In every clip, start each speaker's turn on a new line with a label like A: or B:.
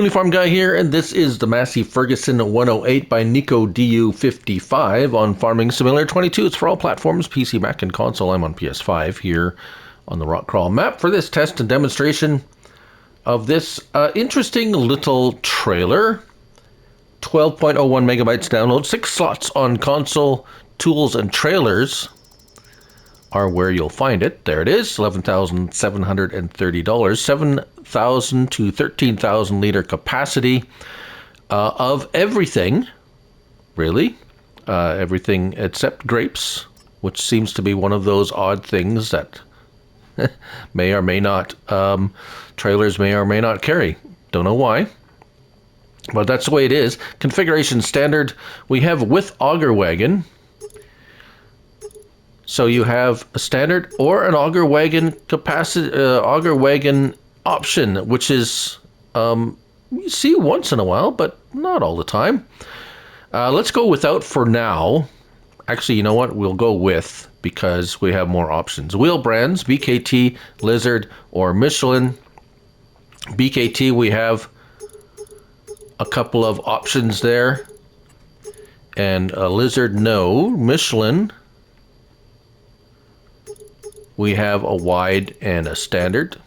A: Family Farm Guy here, and this is the Massey Ferguson 108 by Nico DU55 on Farming Simulator 22. It's for all platforms, PC, Mac, and console. I'm on PS5 here on the Rock Crawl map for this test and demonstration of this interesting little trailer. 12.01 megabytes download, 6 slots on console, tools, and trailers are where you'll find it. There it is, $11,730, 7,000 to 13,000 liter capacity of everything, really. Everything except grapes, which seems to be one of those odd things that may or may not, trailers may or may not carry. Don't know why, but that's the way it is. Configuration standard, we have with Auger wagon. So you have a standard or an Auger wagon capacity, Auger wagon option, which is you see once in a while, but not all the time. Let's go without for now. Actually, you know what? We'll go with because we have more options. Wheel brands: BKT, Lizard, or Michelin. BKT, we have a couple of options there, and Lizard, no. Michelin, we have a wide and a standard.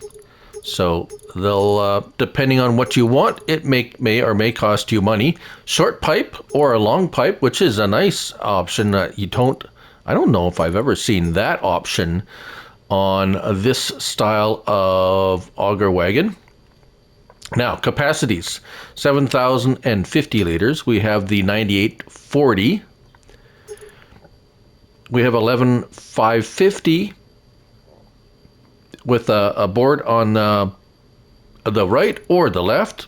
A: So they'll, depending on what you want, it may or may cost you money. Short pipe or a long pipe, which is a nice option. I don't know if I've ever seen that option on this style of auger wagon. Now, capacities, 7,050 liters. We have the 9840. We have 11,550. With a board on the right or the left.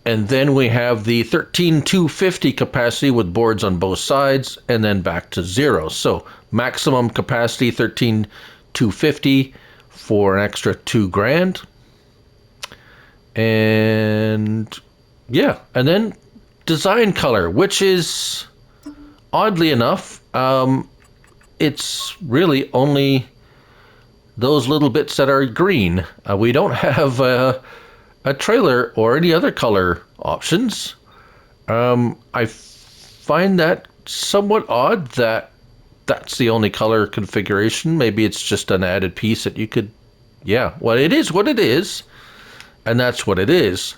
A: And then we have the 13,250 capacity with boards on both sides, and then back to 0. So maximum capacity 13,250 for an extra $2,000. And yeah, and then design color, which is, oddly enough, it's really only those little bits that are green. We don't have a trailer or any other color options. I find that somewhat odd that that's the only color configuration. Maybe it's just an added piece that you could, yeah, well, it is what it is, and that's what it is.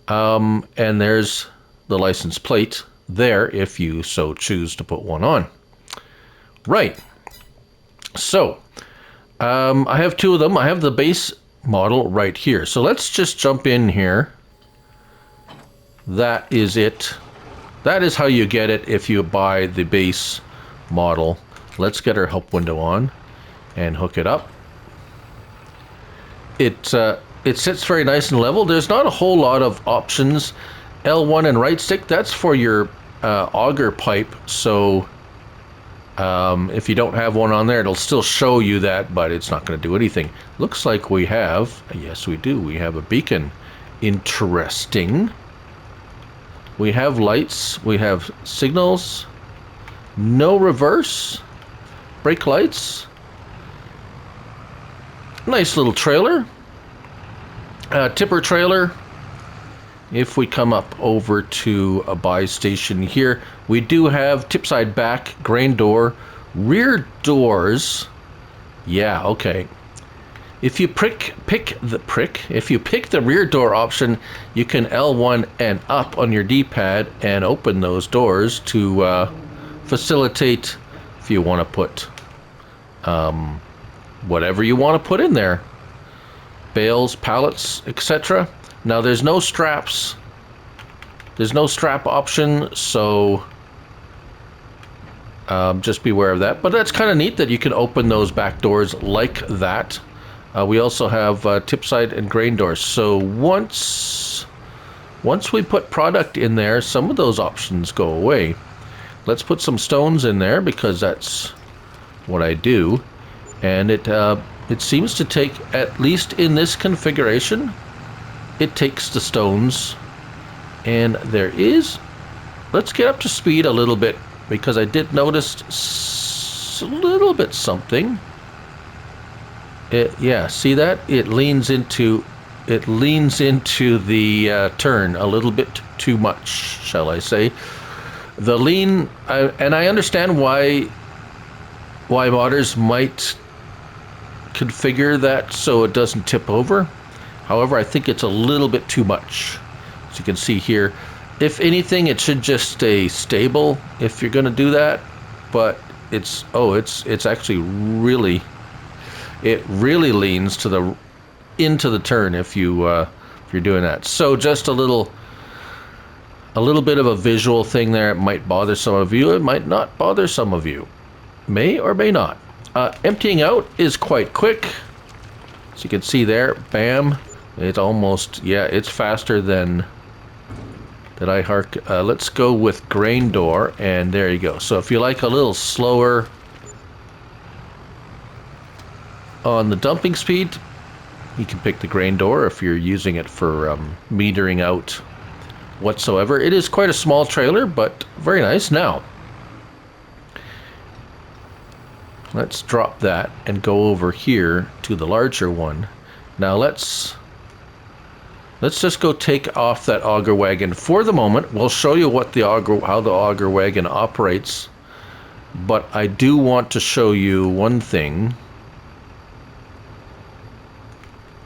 A: And there's the license plate there if you so choose to put one on. Right. So I have two of them. I have the base model right here. So let's just jump in here. That is it. That is how you get it if you buy the base model. Let's get our help window on and hook it up. It sits very nice and level. There's not a whole lot of options. L1 and right stick, that's for your auger pipe. So if you don't have one on there, it'll still show you that, but it's not going to do anything. Looks like we have, yes we do, we have a beacon. Interesting. We have lights, we have signals, no reverse, brake lights, nice little trailer, tipper trailer. If we come up over to a buy station here, we do have tip side back, grain door, rear doors. Yeah, okay. If you pick the rear door option, you can L1 and up on your D-pad and open those doors to facilitate if you want to put whatever you want to put in there. Bales, pallets, etc. Now there's no straps. There's no strap option, so just beware of that. But that's kind of neat that you can open those back doors like that. We also have tip side and grain doors. So once we put product in there, some of those options go away. Let's put some stones in there because that's what I do, and it seems to take, at least in this configuration, it takes the stones. And there is, let's get up to speed a little bit because I did notice a little bit something. Yeah, see that? It leans into the turn a little bit too much, shall I say. The lean, and I understand why modders might configure that so it doesn't tip over. However, I think it's a little bit too much. As you can see here, if anything, it should just stay stable if you're going to do that. But it's actually really, it really leans to into the turn if you're doing that. So just a little bit of a visual thing there. It might bother some of you. It might not bother some of you. May or may not. Emptying out is quite quick. As you can see there, bam. It's almost, yeah, it's faster than I hark. Let's go with grain door, and there you go. So if you like a little slower on the dumping speed, you can pick the grain door if you're using it for metering out whatsoever. It is quite a small trailer, but very nice. Now, let's drop that and go over here to the larger one. Now let's just go take off that auger wagon for the moment. We'll show you what how the auger wagon operates, but I do want to show you one thing.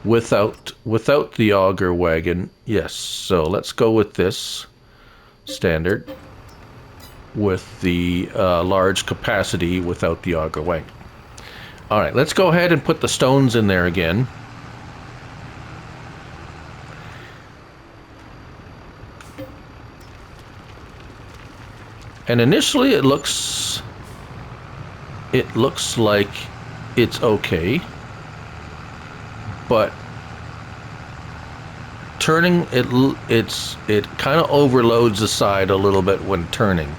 A: Without the auger wagon, yes. So let's go with this standard with the large capacity without the auger wagon. All right, let's go ahead and put the stones in there again. And initially it looks like it's okay. But turning, it kind of overloads the side a little bit when turning.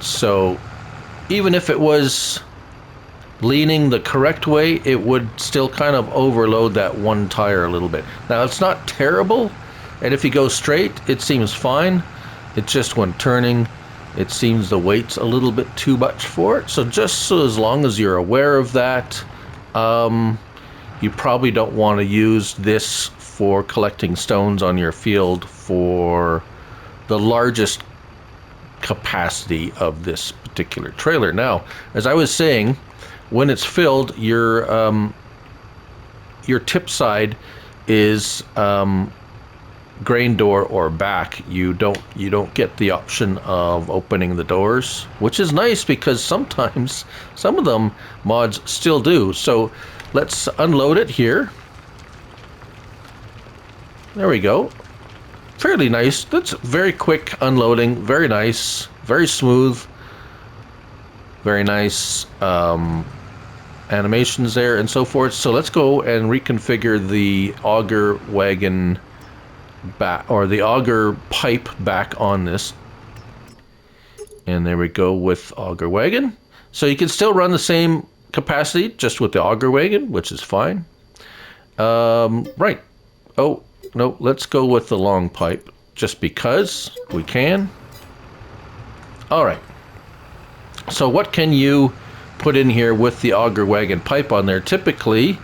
A: So even if it was leaning the correct way, it would still kind of overload that one tire a little bit. Now it's not terrible, and if you go straight, it seems fine. It's just when turning, it seems the weight's a little bit too much for it. So just so as long as you're aware of that, you probably don't want to use this for collecting stones on your field for the largest capacity of this particular trailer. Now, as I was saying, when it's filled, your tip side is grain door or back. You don't get the option of opening the doors, which is nice because sometimes some of them mods still do. So let's unload it here. There we go. Fairly nice. That's very quick unloading. Very nice. Very smooth. Very nice animations there and so forth. So let's go and reconfigure the auger wagon back, or the auger pipe back on this. And there we go with auger wagon. So you can still run the same capacity just with the auger wagon, which is fine. Right. Oh, no, let's go with the long pipe just because we can. All right. So what can you put in here with the auger wagon pipe on there? Typically,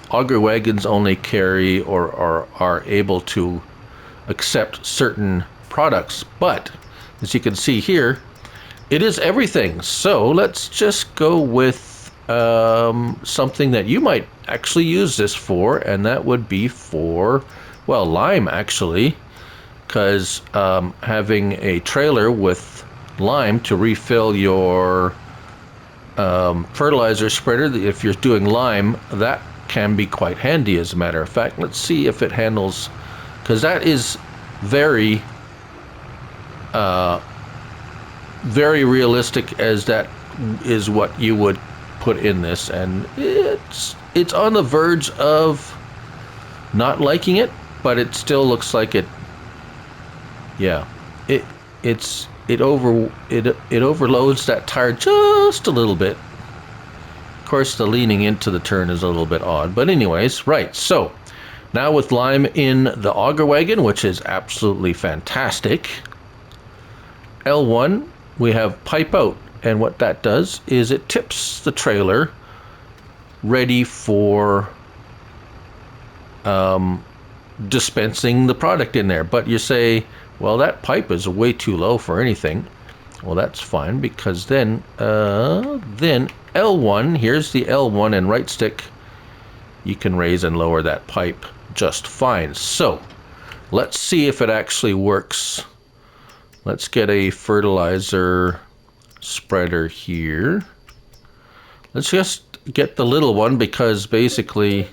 A: auger wagons only carry or are able to accept certain products, but as you can see here, it is everything. So let's just go with something that you might actually use this for, and that would be for, well, lime actually, because having a trailer with lime to refill your fertilizer spreader, if you're doing lime, that can be quite handy. As a matter of fact, let's see if it handles, because that is very very realistic, as that is what you would put in this, and it's on the verge of not liking it, but it still looks like it. Yeah, it overloads that tire just a little bit. Of course, the leaning into the turn is a little bit odd, but anyways, right. So now with lime in the auger wagon, which is absolutely fantastic, L1, we have pipe out, and what that does is it tips the trailer ready for dispensing the product in there. But you say, well, that pipe is way too low for anything. Well, that's fine, because then L1, here's the L1 and right stick, you can raise and lower that pipe just fine. So let's see if it actually works. Let's get a fertilizer spreader here. Let's just get the little one, because basically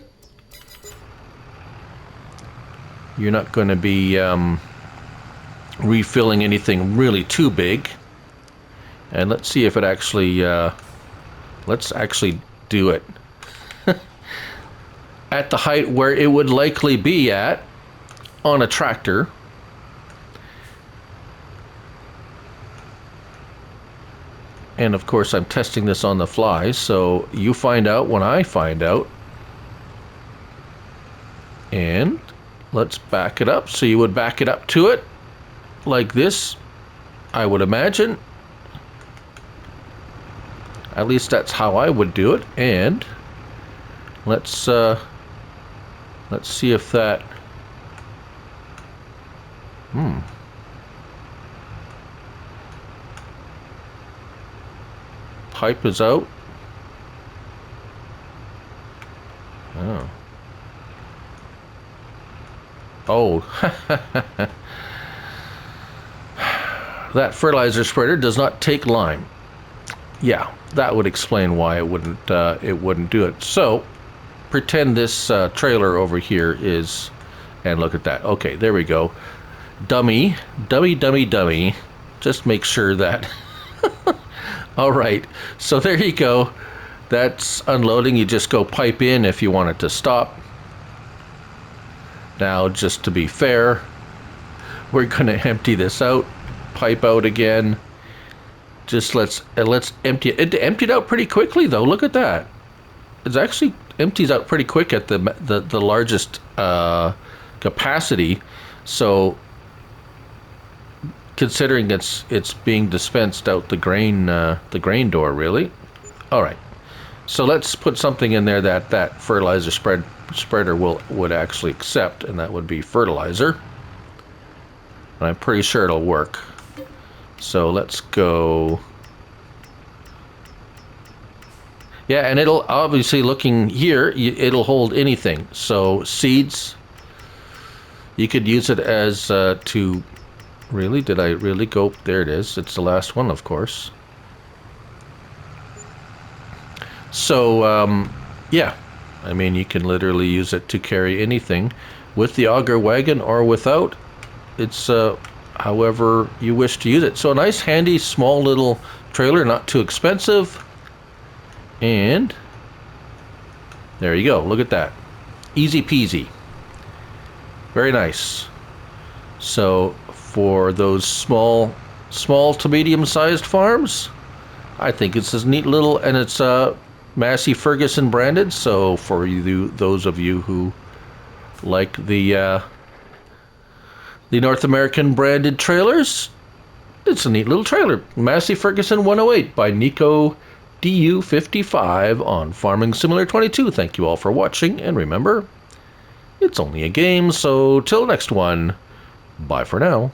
A: you're not going to be refilling anything really too big. And let's see if it actually, let's actually do it at the height where it would likely be at on a tractor. And of course I'm testing this on the fly, so you find out when I find out. And let's back it up. So you would back it up to it like this, I would imagine. At least that's how I would do it. And let's see if that pipe is out. Oh, that fertilizer spreader does not take lime. Yeah, that would explain why it wouldn't do it. So pretend this trailer over here is, and look at that. Okay, there we go. Dummy. Just make sure that. All right, so there you go. That's unloading. You just go pipe in if you want it to stop. Now, just to be fair, we're going to empty this out, pipe out again. Just let's empty it. It emptied out pretty quickly, though. Look at that. It actually empties out pretty quick at the largest capacity. So, considering it's being dispensed out the grain door, really. All right. So let's put something in there that fertilizer spreader would actually accept, and that would be fertilizer. And I'm pretty sure it'll work. So let's go. Yeah, and it'll obviously, looking here, it'll hold anything. So seeds, you could use it as to. Really? Did I really go? There it is. It's the last one, of course. So, yeah. I mean, you can literally use it to carry anything with the Auger wagon or without. It's however you wish to use it. So a nice, handy, small little trailer, not too expensive. And there you go. Look at that. Easy peasy. Very nice. So for those small to medium-sized farms, I think it's a neat little, and it's Massey Ferguson branded. So for those of you who like the North American branded trailers, it's a neat little trailer. Massey Ferguson 108 by Nico DU55 on Farming Simulator 22. Thank you all for watching, and remember, it's only a game, so till next one, bye for now.